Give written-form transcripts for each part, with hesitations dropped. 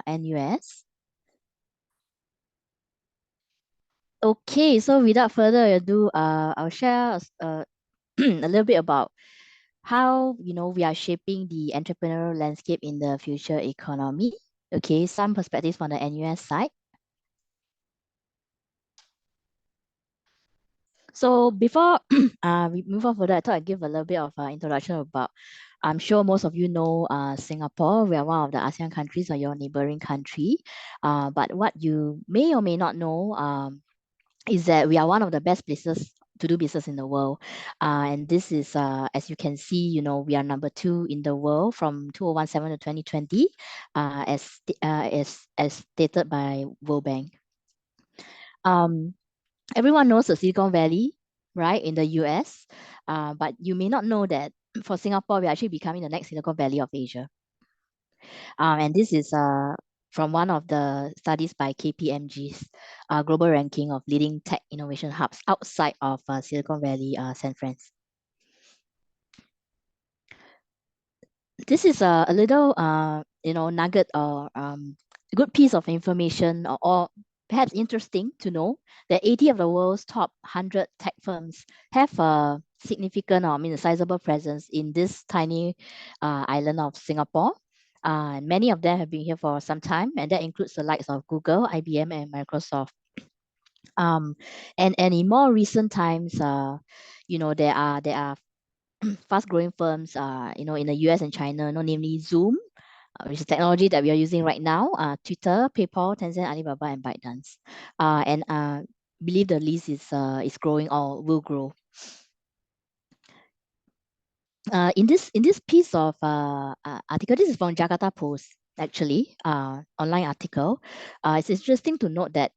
NUS. Okay, so without further ado, I'll share a little bit about how we are shaping the entrepreneurial landscape in the future economy. Okay, some perspectives from the NUS side. So before we move on further, I thought I'd give a little bit of introduction about. I'm sure most of you know Singapore. We are one of the ASEAN countries or your neighboring country. But what you may or may not know is that we are one of the best places to do business in the world. And this is, as you can see, we are number 2 in the world from 2017 to 2020, as stated by World Bank. Everyone knows the Silicon Valley, right, in the US, but you may not know that for Singapore, we're actually becoming the next Silicon Valley of Asia. And this is from one of the studies by KPMG's global ranking of leading tech innovation hubs outside of Silicon Valley, San Francisco. This is a little, nugget or good piece of information or perhaps interesting to know that 80 of the world's top 100 tech firms have a significant or a sizable presence in this tiny island of Singapore. Many of them have been here for some time, and that includes the likes of Google, IBM, and Microsoft. And in more recent times, there are fast-growing firms, in the US and China, namely Zoom, which is technology that we are using right now, Twitter, PayPal, Tencent, Alibaba, and ByteDance. And believe the list is growing or will grow. In this piece of article, this is from Jakarta Post, actually, online article. It's interesting to note that,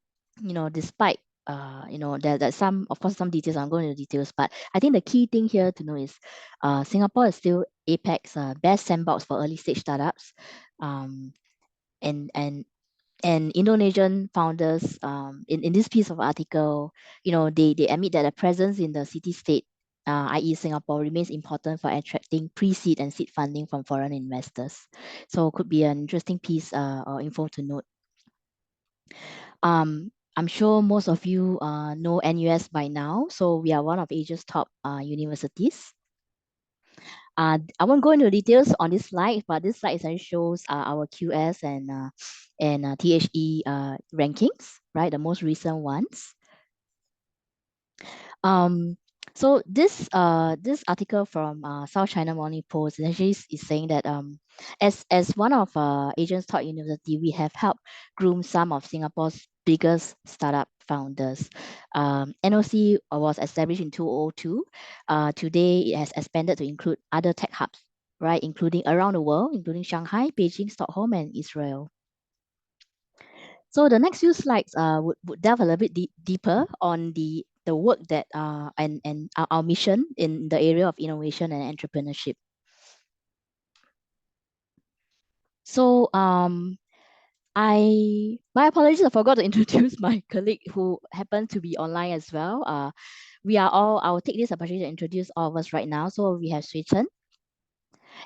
despite there's some, of course, some details. I'm going into details, but I think the key thing here to know is Singapore is still APEC's best sandbox for early stage startups. And Indonesian founders, in this piece of article, they admit that a presence in the city-state, i.e. Singapore, remains important for attracting pre-seed and seed funding from foreign investors. So it could be an interesting piece or info to note. I'm sure most of you know NUS by now. So we are one of Asia's top universities. I won't go into details on this slide, but this slide essentially shows our QS and THE rankings, right? The most recent ones. So this article from South China Morning Post essentially is saying that as one of Asia's top university, we have helped groom some of Singapore's biggest startup founders. NOC was established in 2002. Today it has expanded to include other tech hubs, right, including around the world, including Shanghai, Beijing, Stockholm, and Israel. So the next few slides would delve a little bit deeper on the work that and our mission in the area of innovation and entrepreneurship. So my apologies, I forgot to introduce my colleague who happened to be online as well. I will take this opportunity to introduce all of us right now. So we have Sui Chen,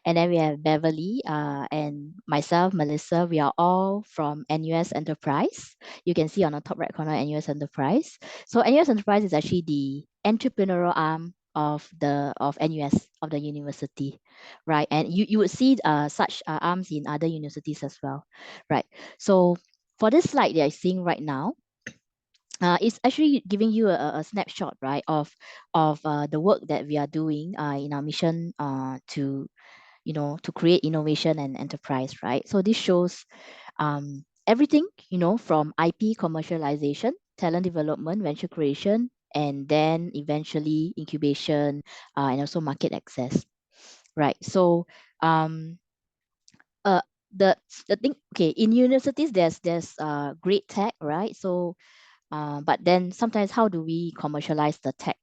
and then we have Beverly and myself, Melissa. We are all from NUS Enterprise. You can see on the top right corner, NUS Enterprise. So NUS Enterprise is actually the entrepreneurial arm of NUS, of the university, right? And you would see such arms in other universities as well, right? So for this slide that you're seeing right now, it's actually giving you a snapshot, right, of the work that we are doing in our mission to create innovation and enterprise, right? So this shows everything, from IP commercialization, talent development, venture creation, and then eventually incubation and also market access, right? So uh, the thing, okay, in universities there's great tech, right? So but then sometimes how do we commercialize the tech?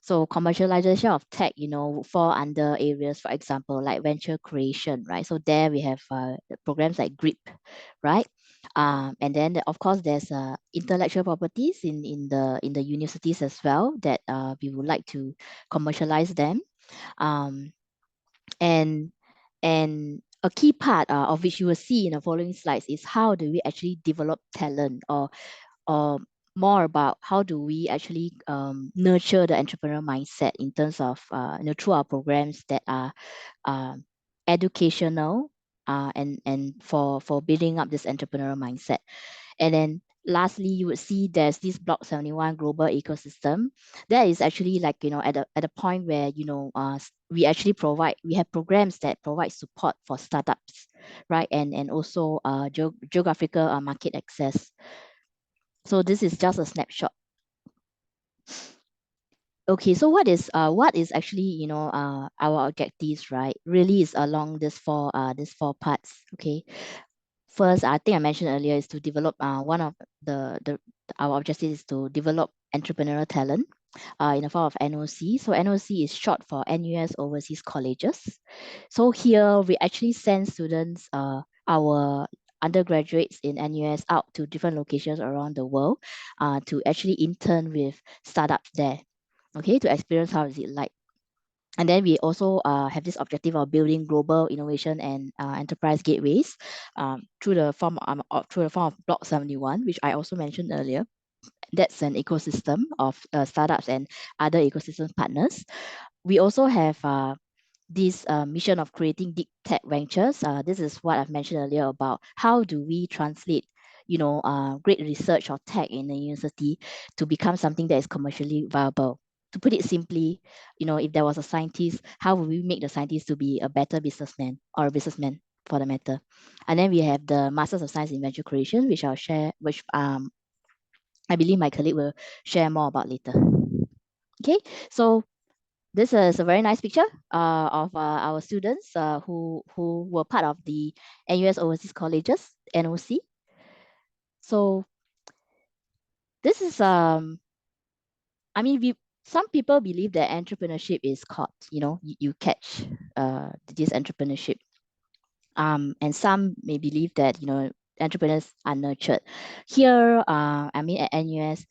So commercialization of tech, fall under areas, for example, like venture creation, right? So there we have programs like GRIP, right? And then of course there's intellectual properties in the universities as well that we would like to commercialize them, um, and and a key part of which you will see in the following slides is how do we actually develop talent, or more about how do we actually nurture the entrepreneurial mindset in terms of through our programs that are educational, and for building up this entrepreneurial mindset. And then lastly, you would see there's this Block 71 global ecosystem that is actually like, at a point where, we actually we have programs that provide support for startups, right? And also geographical market access. So this is just a snapshot. Okay, so what is actually, our objectives, right? Really is along these four parts. Okay. First, I think I mentioned earlier, is to develop one of the our objective is to develop entrepreneurial talent in the form of NOC. So NOC is short for NUS Overseas Colleges. So here we actually send students, our undergraduates in NUS, out to different locations around the world to actually intern with startups there, okay, to experience how is it like. And then we also have this objective of building global innovation and enterprise gateways through the form of Block 71, which I also mentioned earlier. That's an ecosystem of startups and other ecosystem partners. We also have this mission of creating deep tech ventures. This is what I've mentioned earlier about how do we translate, great research or tech in the university to become something that is commercially viable. To put it simply, if there was a scientist, how would we make the scientist to be a better businessman, or a businessman for the matter? And then we have the Masters of Science in Venture Creation, which I'll share, which I believe my colleague will share more about later. Okay, so this is a very nice picture of our students who were part of the NUS Overseas Colleges, NOC. So this is I mean, some people believe that entrepreneurship is caught, you catch this entrepreneurship. And some may believe that, entrepreneurs are nurtured. Here, I mean, at NUS,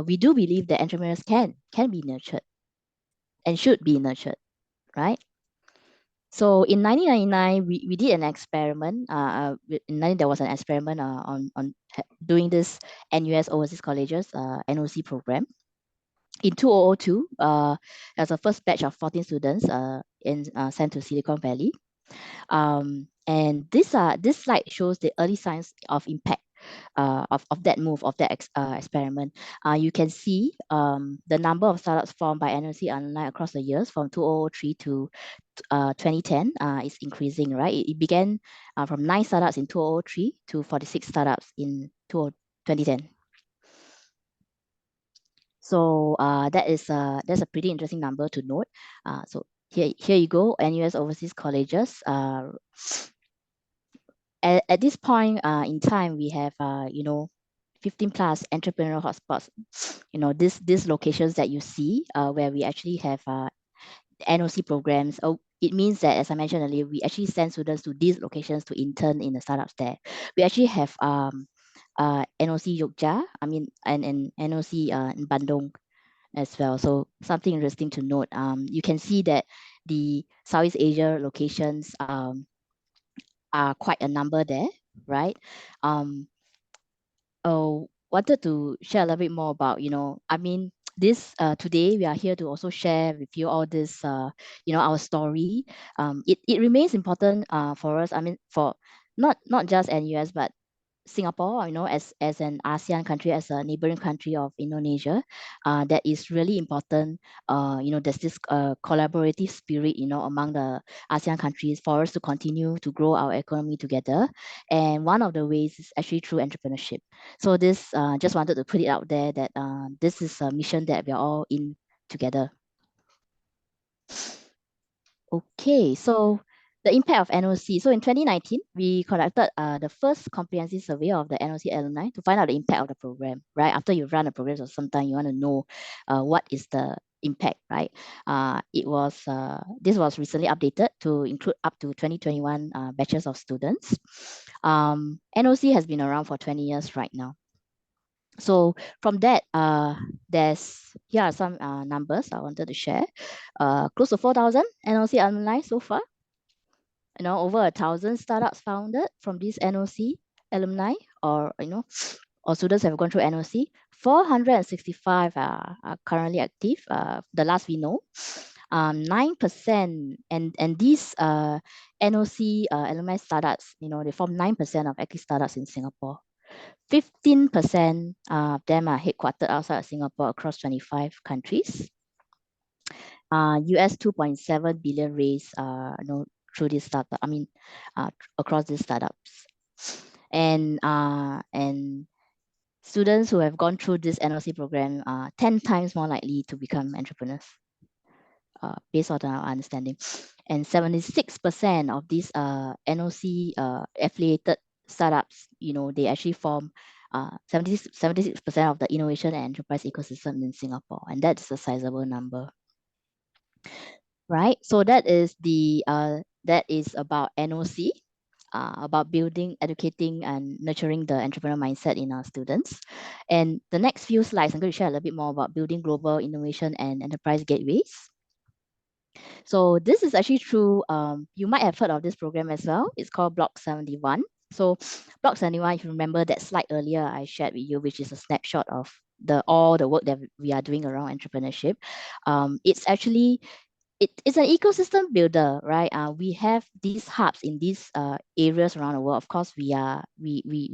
we do believe that entrepreneurs can be nurtured and should be nurtured, right? So in 1999, we did an experiment. There was an experiment on doing this NUS Overseas Colleges NOC program. In 2002, there's a first batch of 14 students sent to Silicon Valley. And this slide shows the early signs of impact of that move, of that experiment. You can see the number of startups formed by NOC Alumni across the years from 2003 to 2010 is increasing, right? It began from 9 startups in 2003 to 46 startups in 2010. So that's a pretty interesting number to note. So here you go, NUS Overseas Colleges. At this point in time, we have 15 plus entrepreneurial hotspots. These locations that you see where we actually have NOC programs. Oh, it means that, as I mentioned earlier, we actually send students to these locations to intern in the startups there. We actually have NOC Jogja, and NOC in Bandung as well. So something interesting to note. You can see that the Southeast Asia locations are quite a number there, right? Wanted to share a little bit more about, this today we are here to also share with you all this, our story. It remains important for us. For not just NUS, but Singapore, as an ASEAN country, as a neighboring country of Indonesia, that is really important. There's this collaborative spirit, among the ASEAN countries for us to continue to grow our economy together. And one of the ways is actually through entrepreneurship. So this, just wanted to put it out there that this is a mission that we are all in together. Okay, so the impact of NOC. So in 2019, we conducted the first comprehensive survey of the NOC alumni to find out the impact of the program, right? After you've run a program for some time, you want to know what is the impact, right? This was recently updated to include up to 2021 batches of students. NOC has been around for 20 years right now. So from that, here are some numbers I wanted to share. Close to 4,000 NOC alumni so far. over 1,000 startups founded from these NOC alumni, or or students have gone through NOC. 465 are currently active. The last we know, 9%, and these NOC alumni startups, they form 9% of active startups in Singapore. 15% of them are headquartered outside of Singapore across 25 countries. US 2.7 billion raised, through this startup. Across these startups, and students who have gone through this NOC program are 10 times more likely to become entrepreneurs, based on our understanding. And 76% of these NOC affiliated startups, they actually form 76% of the innovation and enterprise ecosystem in Singapore, and that's a sizable number. Right, so that is about NOC, about building, educating, and nurturing the entrepreneurial mindset in our students. And the next few slides, I'm going to share a little bit more about building global innovation and enterprise gateways. So this is actually through, you might have heard of this program as well. It's called Block 71. So Block 71, if you remember that slide earlier I shared with you, which is a snapshot of all the work that we are doing around entrepreneurship. It's actually it's an ecosystem builder, right? We have these hubs in these areas around the world. Of course, we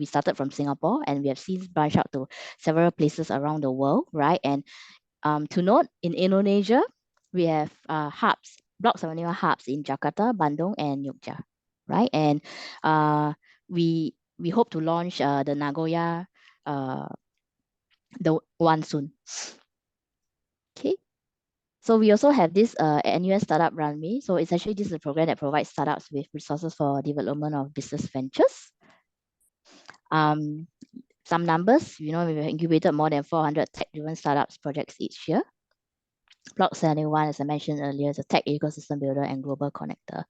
started from Singapore, and we have since branched out to several places around the world, right? And to note, in Indonesia, we have hubs, Block 71 hubs in Jakarta, Bandung, and Yogyakarta, right? And we hope to launch the Nagoya the one soon. Okay. So we also have this NUS Startup Runway. So it's actually this is a program that provides startups with resources for development of business ventures. Some numbers, we've incubated more than 400 tech-driven startups projects each year. Block 71, as I mentioned earlier, is a tech ecosystem builder and global connector,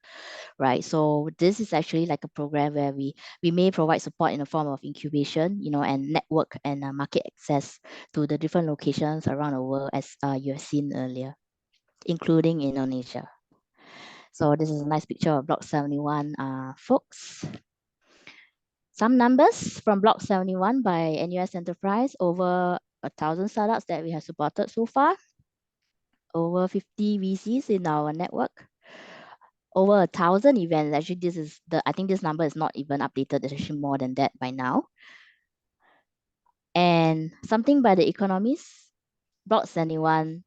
right? So this is actually like a program where we may provide support in the form of incubation, and network and market access to the different locations around the world, as you have seen earlier, including Indonesia. So this is a nice picture of Block 71, folks. Some numbers from Block 71 by NUS Enterprise: over 1,000 startups that we have supported so far, over 50 VCs in our network, over 1,000 events. Actually, I think this number is not even updated. It's actually more than that by now. And something by The Economist, Block 71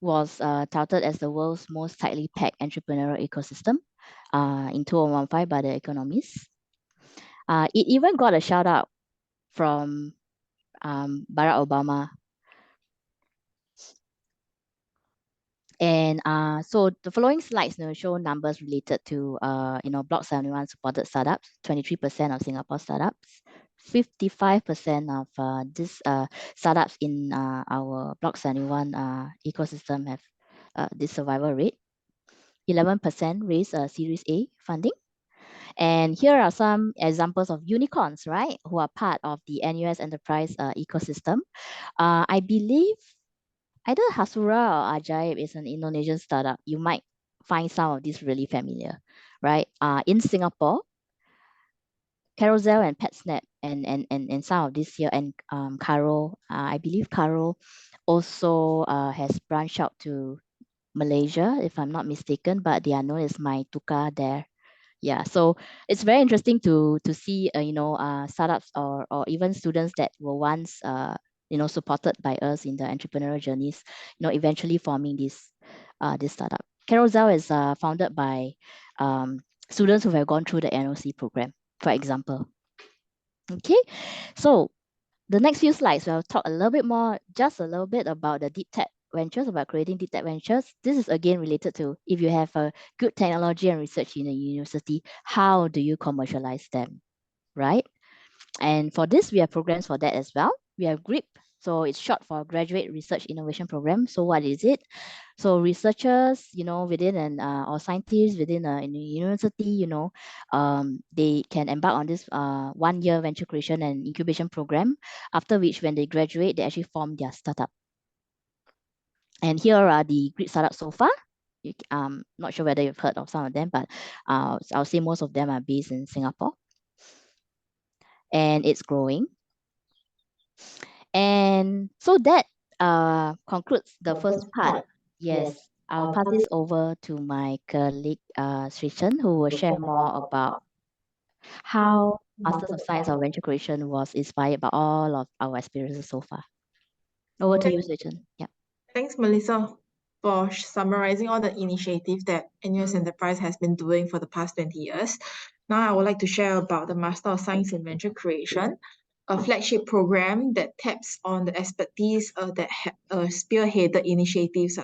was touted as the world's most tightly packed entrepreneurial ecosystem in 2015 by The Economist. It even got a shout out from Barack Obama. And so the following slides show numbers related to Block 71 supported startups. 23% of Singapore startups, 55% of these startups in our Block 71 ecosystem have this survival rate. 11% raised Series A funding. And here are some examples of unicorns, right, who are part of the NUS Enterprise ecosystem. I believe either Hasura or Ajaib is an Indonesian startup. You might find some of these really familiar, right? In Singapore, Carousel and PetSnap and some of this here, and Caro, I believe Caro also has branched out to Malaysia, if I'm not mistaken, but they are known as My Tuka there. Yeah, so it's very interesting to see startups or even students that were once supported by us in the entrepreneurial journeys, eventually forming this startup. Carousel is founded by students who have gone through the NOC program, for example. Okay, so the next few slides, we'll talk just a little bit about the deep tech ventures, about creating deep tech ventures. This is again related to, if you have a good technology and research in a university, how do you commercialize them, right? And for this, we have programs for that as well. We have GRIP, so it's short for Graduate Research Innovation Program. So what is it? So researchers, within or scientists within a university, they can embark on this 1-year venture creation and incubation program, after which when they graduate, they actually form their startup. And here are the GRIP startups so far. Not sure whether you've heard of some of them, but I'll say most of them are based in Singapore, and it's growing. And so that concludes the first part. Yes, I'll pass this over to my colleague Sri Chen, who will share more about how Masters of Science of Venture Creation was inspired by all of our experiences so far. Over to you, Sri Chen. Yeah. Thanks, Melissa, for summarizing all the initiatives that NUS Enterprise has been doing for the past 20 years. Now I would like to share about the Master of Science in Venture Creation, a flagship program that taps on the expertise that spearheaded initiatives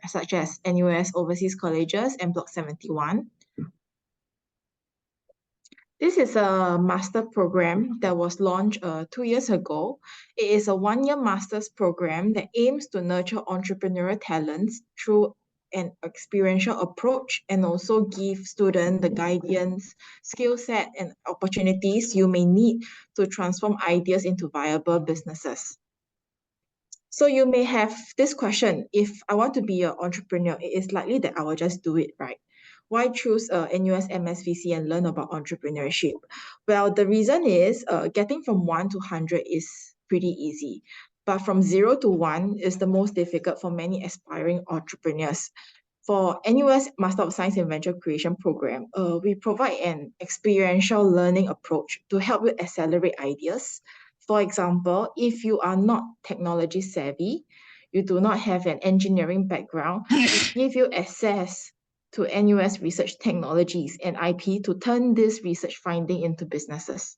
such as NUS Overseas Colleges and Block 71. This is a master program that was launched 2 years ago. It is a one-year master's program that aims to nurture entrepreneurial talents through an experiential approach and also give students the guidance, skill set, and opportunities you may need to transform ideas into viable businesses. So you may have this question: if I want to be an entrepreneur, it is likely that I will just do it, right? Why choose NUS MSVC and learn about entrepreneurship? Well, the reason is getting from 1 to 100 is pretty easy, but from 0 to 1 is the most difficult for many aspiring entrepreneurs. For NUS Master of Science in Venture Creation program, we provide an experiential learning approach to help you accelerate ideas. For example, if you are not technology savvy, you do not have an engineering background, we give you access to NUS research technologies and IP to turn this research finding into businesses.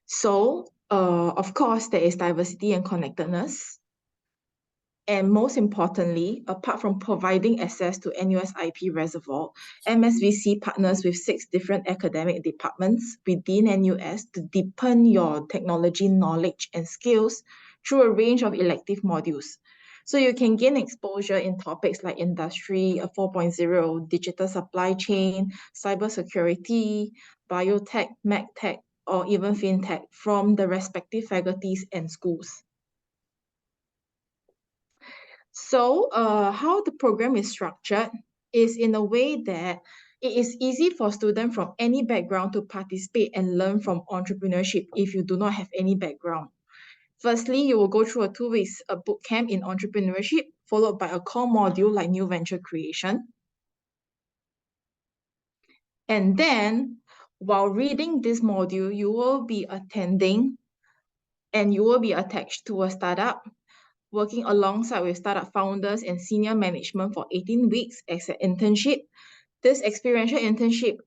So, of course, there is diversity and connectedness. And most importantly, apart from providing access to NUS IP reservoir, MSVC partners with 6 different academic departments within NUS to deepen your technology knowledge and skills through a range of elective modules. So you can gain exposure in topics like Industry 4.0, digital supply chain, cybersecurity, biotech, medtech, or even fintech from the respective faculties and schools. So how the program is structured is in a way that it is easy for students from any background to participate and learn from entrepreneurship if you do not have any background. Firstly, you will go through a 2 weeks boot camp in entrepreneurship, followed by a core module like new venture creation. And then, while reading this module, you will be attending and you will be attached to a startup, working alongside with startup founders and senior management for 18 weeks as an internship. This experiential internship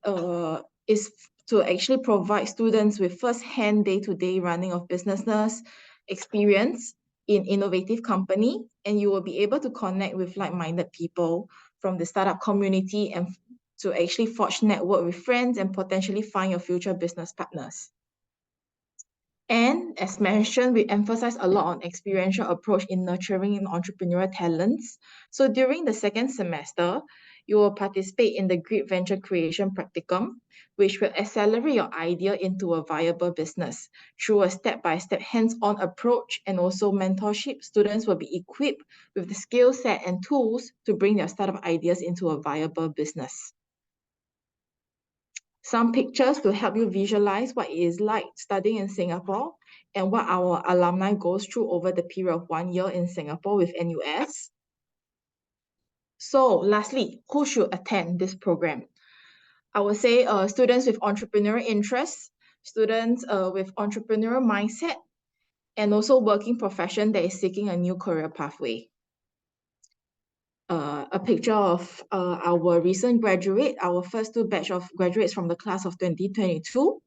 is to actually provide students with first-hand day-to-day running of businesses experience in innovative company, and you will be able to connect with like-minded people from the startup community and to actually forge network with friends and potentially find your future business partners. And as mentioned, we emphasize a lot on experiential approach in nurturing entrepreneurial talents. So during the second semester, you will participate in the Grid Venture Creation Practicum, which will accelerate your idea into a viable business. Through a step-by-step hands-on approach and also mentorship, students will be equipped with the skill set and tools to bring their startup ideas into a viable business. Some pictures to help you visualize what it is like studying in Singapore and what our alumni goes through over the period of 1 year in Singapore with NUS. So lastly, who should attend this program? I would say students with entrepreneurial interests, students with entrepreneurial mindset, and also working profession that is seeking a new career pathway. A picture of our recent graduate, our first 2 batch of graduates from the class of 2022.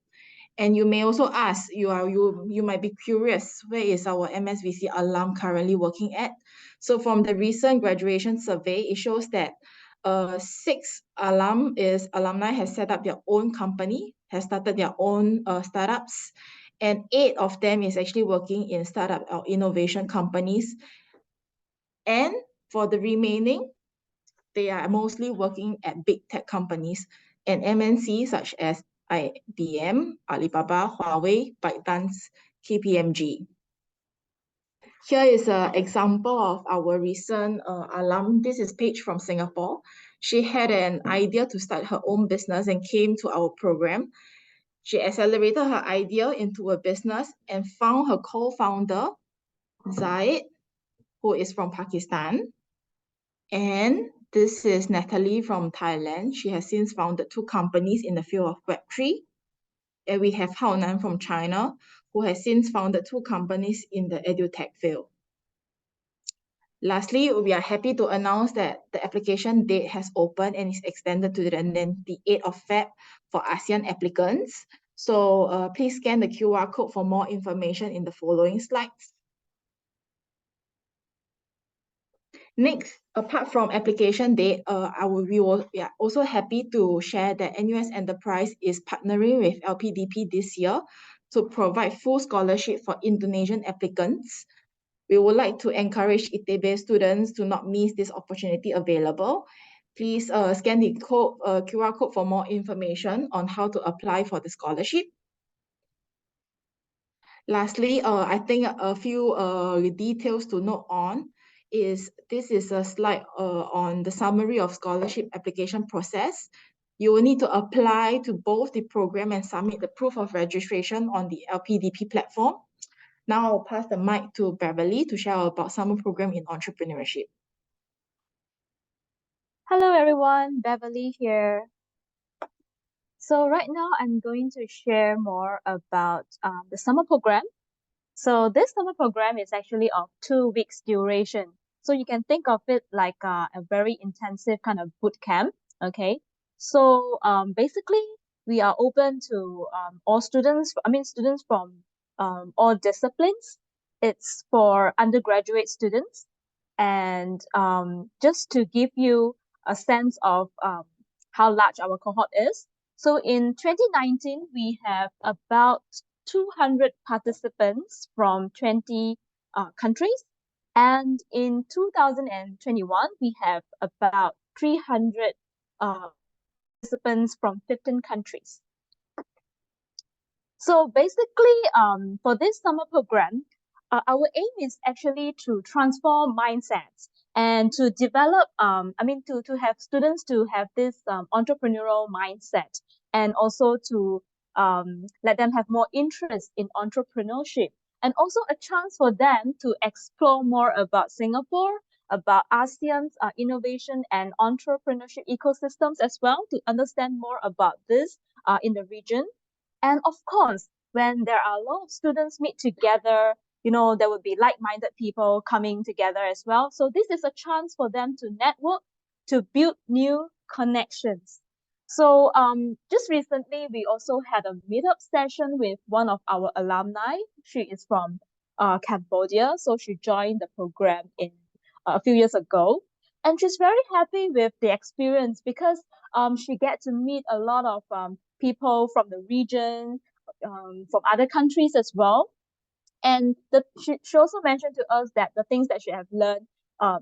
And you may also ask, you might be curious, where is our MSVC alum currently working at? So from the recent graduation survey, it shows that 6 alumni has set up their own company, has started their own startups, and 8 of them is actually working in startup or innovation companies. And for the remaining, they are mostly working at big tech companies and MNCs such as IBM, Alibaba, Huawei, ByteDance, KPMG. Here is an example of our recent alum. This is Paige from Singapore. She had an idea to start her own business and came to our program. She accelerated her idea into a business and found her co-founder, Zaid, who is from Pakistan. And this is Natalie from Thailand. She has since founded 2 companies in the field of Web3. And we have Hao Nan from China, who has since founded 2 companies in the edutech field. Lastly, we are happy to announce that the application date has opened and is extended to the 28th of Feb for ASEAN applicants. So please scan the QR code for more information in the following slides. Next, apart from application date, we are also happy to share that NUS Enterprise is partnering with LPDP this year to provide full scholarship for Indonesian applicants. We would like to encourage ITB students to not miss this opportunity available. Please scan the QR code for more information on how to apply for the scholarship. Lastly, I think a few details to note on is this is a slide on the summary of scholarship application process. You will need to apply to both the program and submit the proof of registration on the LPDP platform. Now I'll pass the mic to Beverly to share about summer program in entrepreneurship. Hello everyone, Beverly here. So right now I'm going to share more about the summer program. So this summer program is actually of 2 weeks duration. So you can think of it like a very intensive kind of boot camp. Okay. So basically we are open to all students. Students from all disciplines. It's for undergraduate students. And just to give you a sense of how large our cohort is. So in 2019, we have about 200 participants from 20 countries. And in 2021, we have about 300 participants from 15 countries. So basically, for this summer program, our aim is actually to transform mindsets and to develop, to have students to have this entrepreneurial mindset and also to let them have more interest in entrepreneurship and also a chance for them to explore more about Singapore, about ASEAN's innovation and entrepreneurship ecosystems as well, to understand more about this in the region. And of course, when there are a lot of students meet together, there will be like-minded people coming together as well. So this is a chance for them to network, to build new connections. So just recently, we also had a meetup session with one of our alumni. She is from Cambodia, so she joined the program in a few years ago. And she's very happy with the experience because she get to meet a lot of people from the region, from other countries as well. And she also mentioned to us that the things that she have learned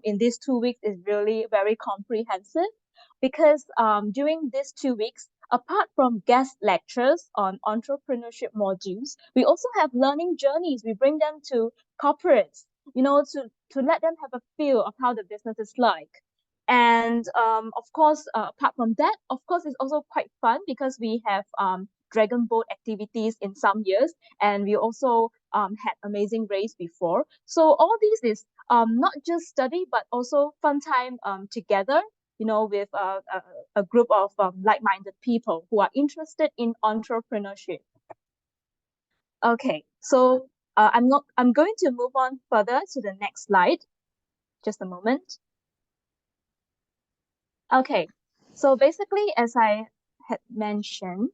in these 2 weeks is really very comprehensive because during these 2 weeks, apart from guest lectures on entrepreneurship modules, we also have learning journeys. We bring them to corporates, to let them have a feel of how the business is like. And of course, apart from that, of course, it's also quite fun because we have dragon boat activities in some years, and we also had amazing race before. So all these is not just study, but also fun time together, with a group of like-minded people who are interested in entrepreneurship. Okay, so I'm going to move on further to the next slide. Just a moment. Okay, so basically, as I had mentioned,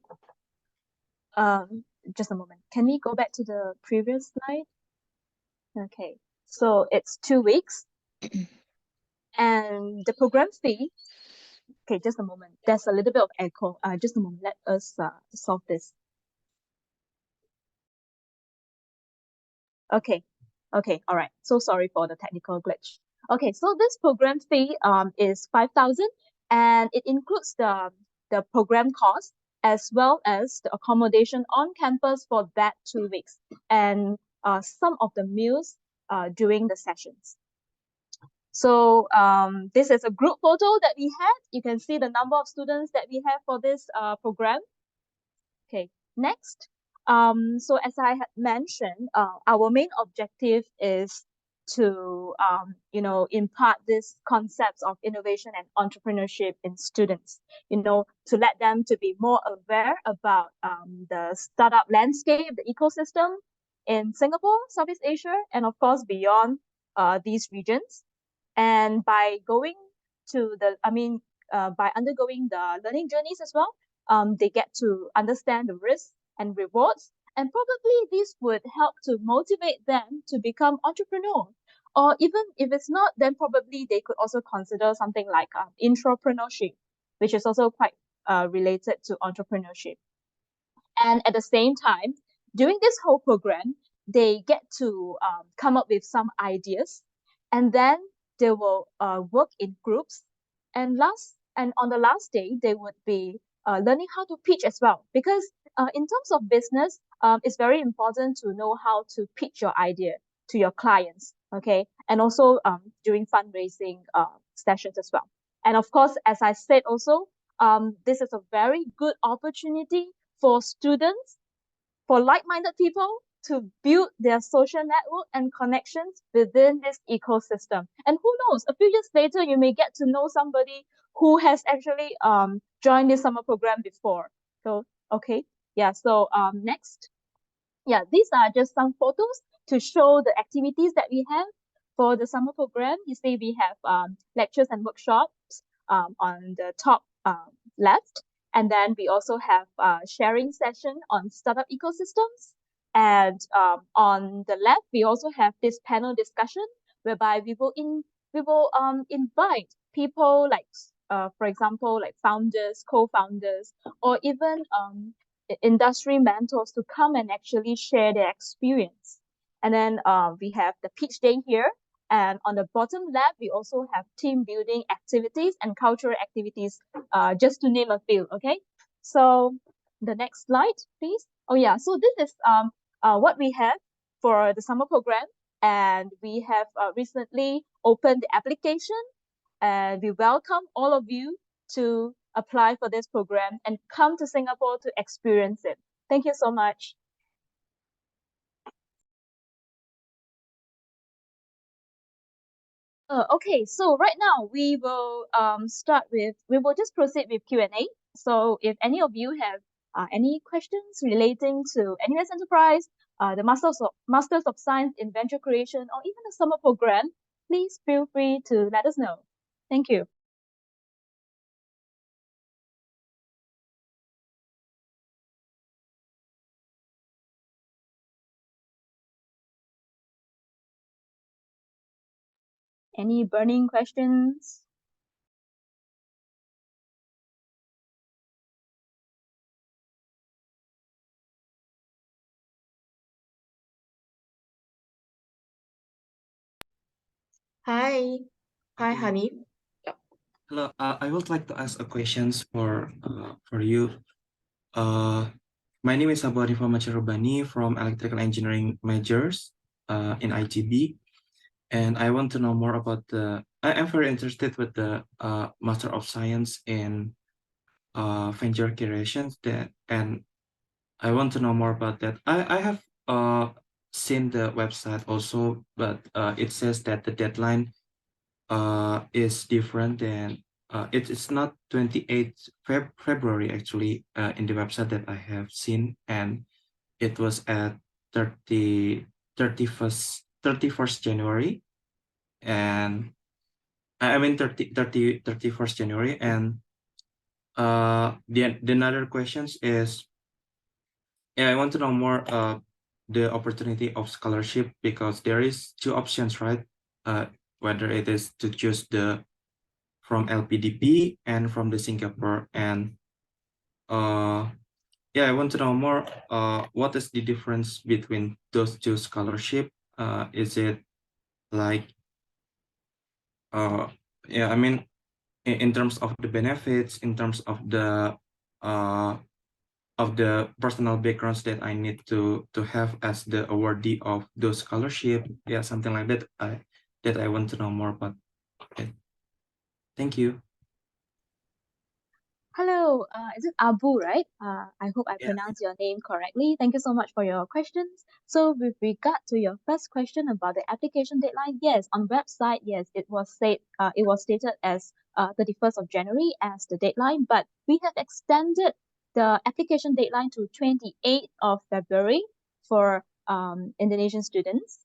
just a moment. Can we go back to the previous slide? Okay, so it's 2 weeks, and the program fee. Okay, just a moment. There's a little bit of echo. Just a moment. Let us solve this. Okay, all right. So sorry for the technical glitch. Okay, so this program fee is 5,000, and it includes the program cost as well as the accommodation on campus for that 2 weeks, and some of the meals during the sessions. So this is a group photo that we had. You can see the number of students that we have for this program. Okay, next. So as I had mentioned, our main objective is to impart these concepts of innovation and entrepreneurship in students, to let them to be more aware about the startup landscape, the ecosystem in Singapore, Southeast Asia, and of course beyond these regions. And by going to by undergoing the learning journeys as well, they get to understand the risks and rewards, and probably this would help to motivate them to become entrepreneur. Or even if it's not, then probably they could also consider something like intrapreneurship, which is also quite related to entrepreneurship. And at the same time, during this whole program, they get to come up with some ideas, and then they will work in groups. And on the last day, they would be learning how to pitch as well. Because in terms of business, it's very important to know how to pitch your idea to your clients, okay? And also during fundraising sessions as well. And of course, as I said also, this is a very good opportunity for students, for like-minded people to build their social network and connections within this ecosystem. And who knows, a few years later, you may get to know somebody who has actually joined this summer program before. So, okay, yeah, so next. Yeah, these are just some photos to show the activities that we have for the summer program. You see we have lectures and workshops on the top left. And then we also have a sharing session on startup ecosystems. And on the left, we also have this panel discussion whereby we will invite people like, for example, like founders, co-founders, or even industry mentors to come and actually share their experience. And then we have the pitch day here. And on the bottom left, we also have team building activities and cultural activities, just to name a few, okay? So the next slide, please. Oh yeah, so this is what we have for the summer program. And we have recently opened the application, and we welcome all of you to apply for this program and come to Singapore to experience it. Thank you so much. Okay, so right now we will just proceed with Q&A. So if any of you have any questions relating to NUS Enterprise, the Masters of Science in Venture Creation, or even the summer program, please feel free to let us know. Thank you. Any burning questions? Hi. Hi, Okay. Honey. Hello. I would like to ask a questions for you. My name is Abu Arifah Macharubani from Electrical Engineering majors in ITB, and I want to know more about I am very interested with the Master of Science in Venture Creation, and I want to know more about that. I have seen the website also, but it says that the deadline is different than it's not 28th February actually in the website that I have seen, and it was at 31st January, and I mean 31st January. And the another questions is, yeah, I want to know more the opportunity of scholarship, because there is two options, right? Whether it is to choose the from LPDP and from the Singapore. And yeah, I want to know more what is the difference between those two scholarship. Is it like yeah, I mean in terms of the benefits, in terms of the of the personal backgrounds that I need to have as the awardee of those scholarship. Yeah, something like that. I want to know more about. Okay. Thank you. Hello, is it Abu, right? I hope I Yeah. pronounced your name correctly. Thank you so much for your questions. So with regard to your first question about the application deadline, yes, on website, yes, it was stated as 31st of January as the deadline, but we have extended the application deadline to 28th of February for Indonesian students.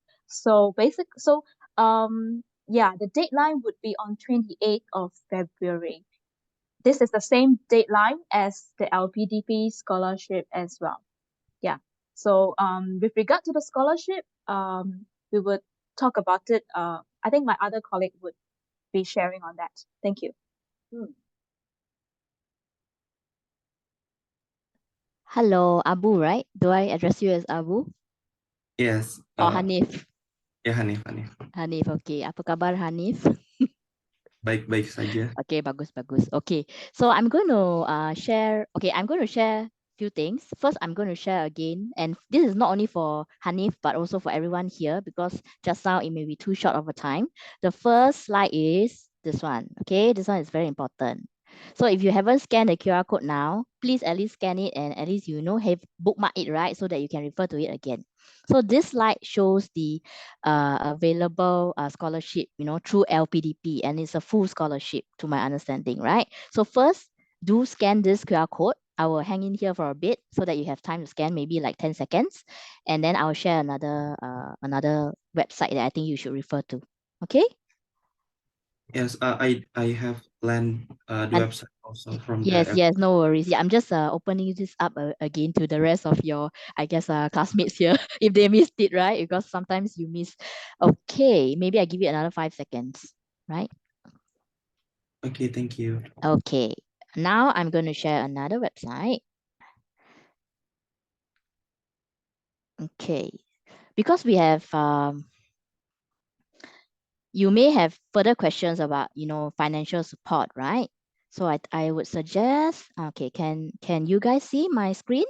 Yeah, the deadline would be on 28th of February. This is the same deadline as the LPDP scholarship as well. Yeah. So with regard to the scholarship, we would talk about it. I think my other colleague would be sharing on that. Thank you. Hello, Abu, right? Do I address you as Abu Yes. or Hanif? Ya Hanif. Hanif, okay. Apa kabar Hanif? Baik-baik saja. Okay, bagus. Okay, so I'm going to share. Okay, I'm going to share few things. First, I'm going to share again, and this is not only for Hanif but also for everyone here because just now it may be too short of a time. The first slide is this one. Okay, this one is very important. So if you haven't scanned the QR code now, please at least scan it and at least have bookmark it, right, so that you can refer to it again. So this slide shows the available scholarship, through LPDP, and it's a full scholarship to my understanding, right? So first, do scan this QR code. I will hang in here for a bit so that you have time to scan, maybe like 10 seconds, and then I'll share another website that I think you should refer to. Okay? Yes, I have learned the And website also from yes, the. yes, no worries. Yeah, I'm just opening this up again to the rest of your, I guess, classmates here if they missed it, right? Because sometimes you miss. Okay, maybe I give you another 5 seconds, right? Okay, thank you. Okay, now I'm going to share another website. Okay, because we have you may have further questions about financial support, right? So I would suggest, okay, can you guys see my screen?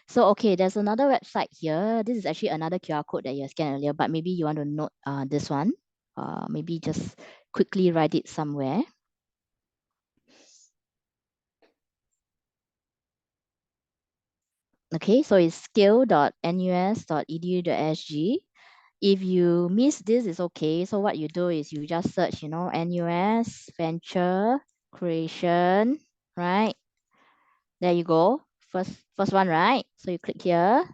So okay, there's another website here. This is actually another QR code that you scanned earlier, but maybe you want to note this one. Maybe just quickly write it somewhere. Okay, so it's skill.nus.edu.sg. If you miss this, it's okay. So what you do is you just search, NUS Venture Creation, right? There you go. First one, right? So you click here,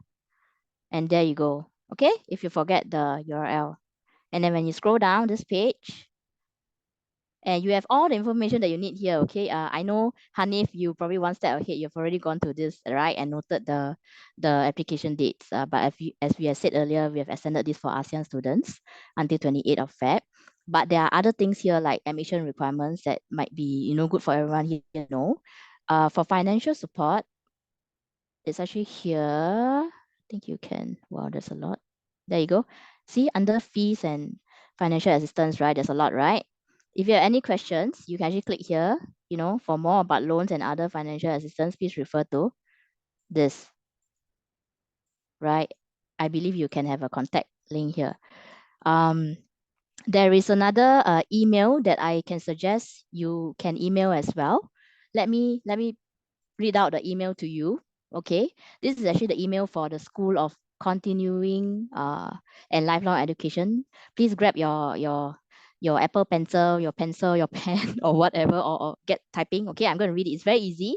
and there you go. Okay, if you forget the URL. And then when you scroll down this page, and you have all the information that you need here, okay? I know, Hanif, you probably one step ahead. You've already gone to this, right? And noted the application dates. But as we have said earlier, we have extended this for ASEAN students until 28th of Feb. But there are other things here like admission requirements that might be, good for everyone here to know. For financial support, it's actually here. I think you can, wow, there's a lot. There you go. See, under fees and financial assistance, right? There's a lot, right? If you have any questions, you can actually click here, for more about loans and other financial assistance, please refer to this, right? I believe you can have a contact link here. There is another email that I can suggest you can email as well. Let me read out the email to you. Okay, this is actually the email for the School of Continuing and Lifelong Education. Please grab your Apple Pencil, your pen, or whatever, or get typing. Okay, I'm going to read it. It's very easy.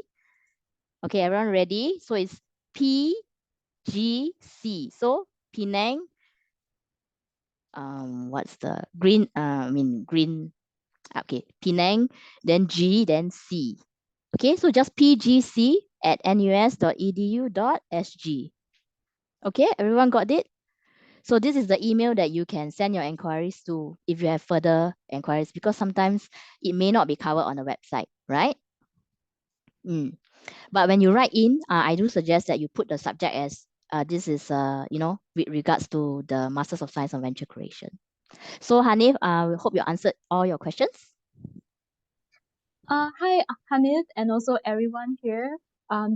Okay, everyone ready? So it's PGC. So Penang. What's the green? Green. Okay, Penang. Then G. Then C. Okay, so just pgc@nus.edu.sg. Okay, everyone got it? So this is the email that you can send your inquiries to if you have further inquiries, because sometimes it may not be covered on the website, right? But when you write in, I do suggest that you put the subject as this is, with regards to the Masters of Science on Venture Creation. So Hanif, we hope you answered all your questions. Hi, Hanif, and also everyone here.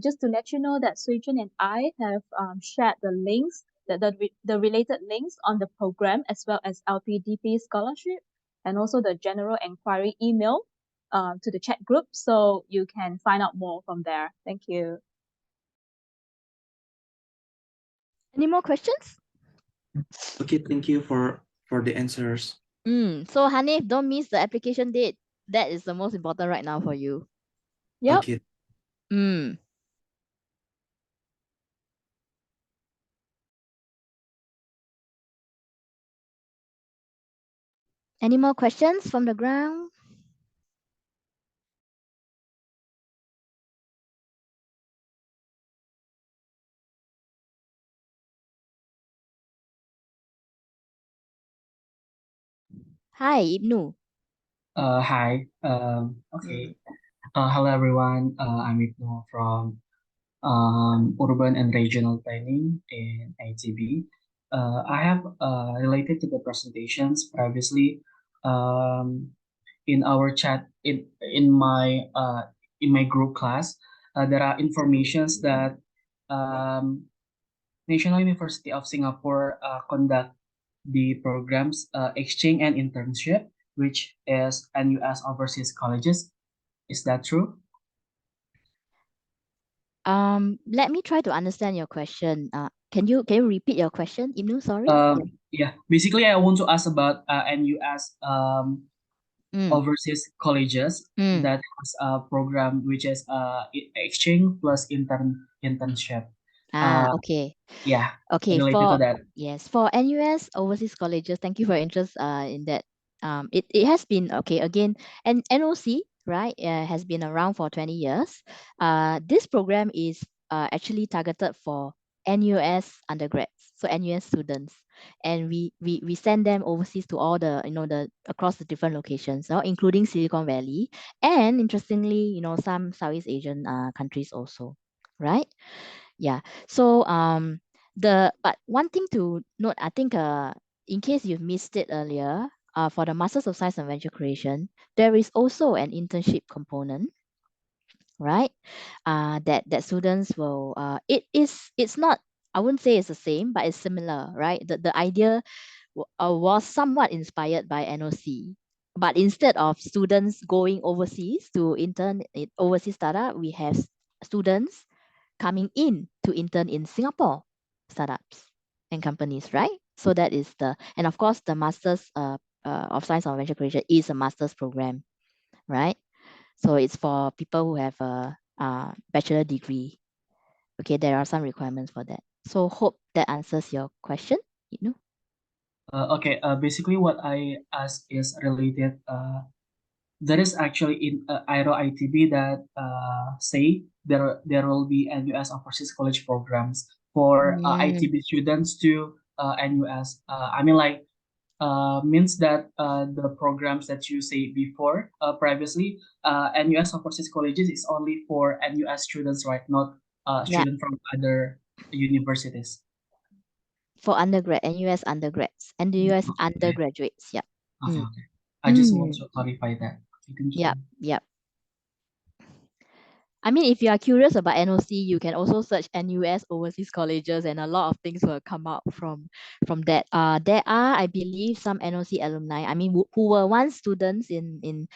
Just to let you know that Sui Chun and I have shared the links, the related links on the program, as well as LPDP scholarship, and also the general inquiry email to the chat group, so you can find out more from there. Thank you. Any more questions? Okay, thank you for the answers. So Hanif, don't miss the application date. That is the most important right now for you. Yep. Okay. Any more questions from the ground? Hi, Ibnu. Hi. Okay. Hello everyone. I'm Ibnu from Urban and Regional Planning in ATB. I have related to the presentations previously in our chat in my group class. There are informations that National University of Singapore conduct the programs exchange and internship, which is NUS overseas colleges. Is that true? Let me try to understand your question. Can you repeat your question, Ibnu? Sorry. Yeah. Basically, I want to ask about NUS overseas colleges that has a program which is exchange plus internship. Okay. Yeah. Okay, Related to that. yes, for NUS overseas colleges, thank you for your interest in that. It has been okay again, and NOC, right, has been around for 20 years. This program is actually targeted for NUS undergrads, so NUS students, and we send them overseas to all the the across the different locations, including Silicon Valley, and interestingly, some Southeast Asian countries also, right? Yeah. So but one thing to note, I think in case you've missed it earlier, for the Masters of Science and Venture Creation, there is also an internship component, right? That students will it's not, I wouldn't say it's the same, but it's similar, right? The idea was somewhat inspired by NOC. But instead of students going overseas to intern in overseas startup, we have students coming in to intern in Singapore startups and companies, right? So that is and of course the Masters of Science or Venture Creation is a master's program, right? So it's for people who have a bachelor degree. Okay, there are some requirements for that. So hope that answers your question, Okay. Basically, what I ask is related. There is actually in Aero ITB that say there will be NUS overseas college programs for ITB students to NUS. I mean, like means that the programs that you say before previously, NUS overseas colleges is only for NUS students, right? Not students from other universities. For undergrad, NUS undergrads, and the US undergraduates, yeah. Okay. I just want to clarify that. Thank you. Yep. I mean, if you are curious about NOC, you can also search NUS overseas colleges, and a lot of things will come out from that. There are, I believe, some NOC alumni. I mean, who were once students in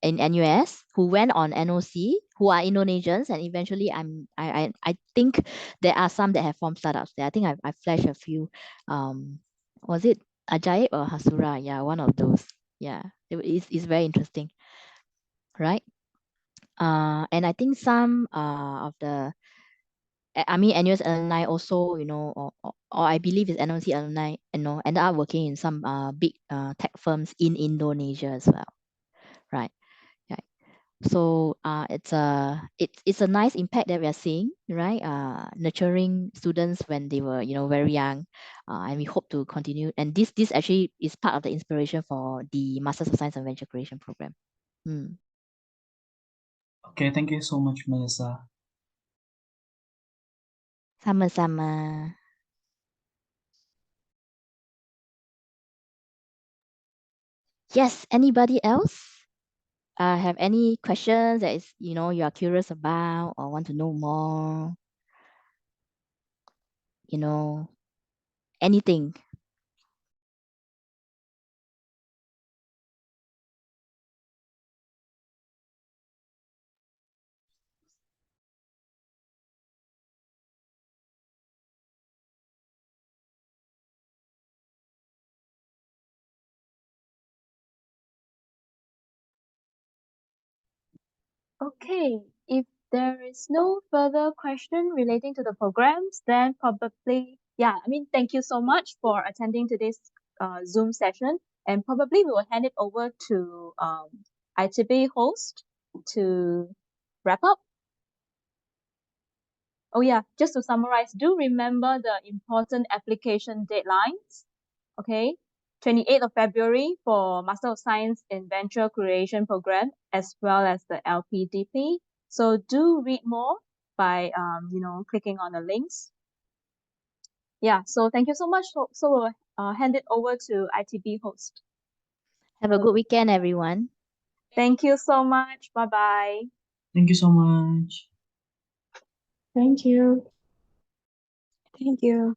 NUS, who went on NOC, who are Indonesians, and eventually I think there are some that have formed startups there. I think I flashed a few. Was it Ajaib or Hasura? Yeah, one of those. Yeah, it's very interesting, right? And I think some of the NUS alumni also, or I believe it's NOC alumni, ended up working in some big tech firms in Indonesia as well, right? Right. So it's a nice impact that we are seeing, right? Nurturing students when they were very young, and we hope to continue. And this actually is part of the inspiration for the Masters of Science and Venture Creation program. Okay, thank you so much, Melissa. Sama-sama. Yes, anybody else? have any questions that is, you are curious about or want to know more, anything. Okay, if there is no further question relating to the programs, then probably, thank you so much for attending today's Zoom session. And probably we will hand it over to ITB host to wrap up. Oh yeah, just to summarize, do remember the important application deadlines. Okay, 28th of February for Master of Science in Venture Creation program, as well as the LPDP. So do read more by clicking on the links. Yeah, so thank you so much. So we'll hand it over to ITB host. Have a good weekend, everyone. Thank you so much. Bye bye. Thank you so much. Thank you. Thank you.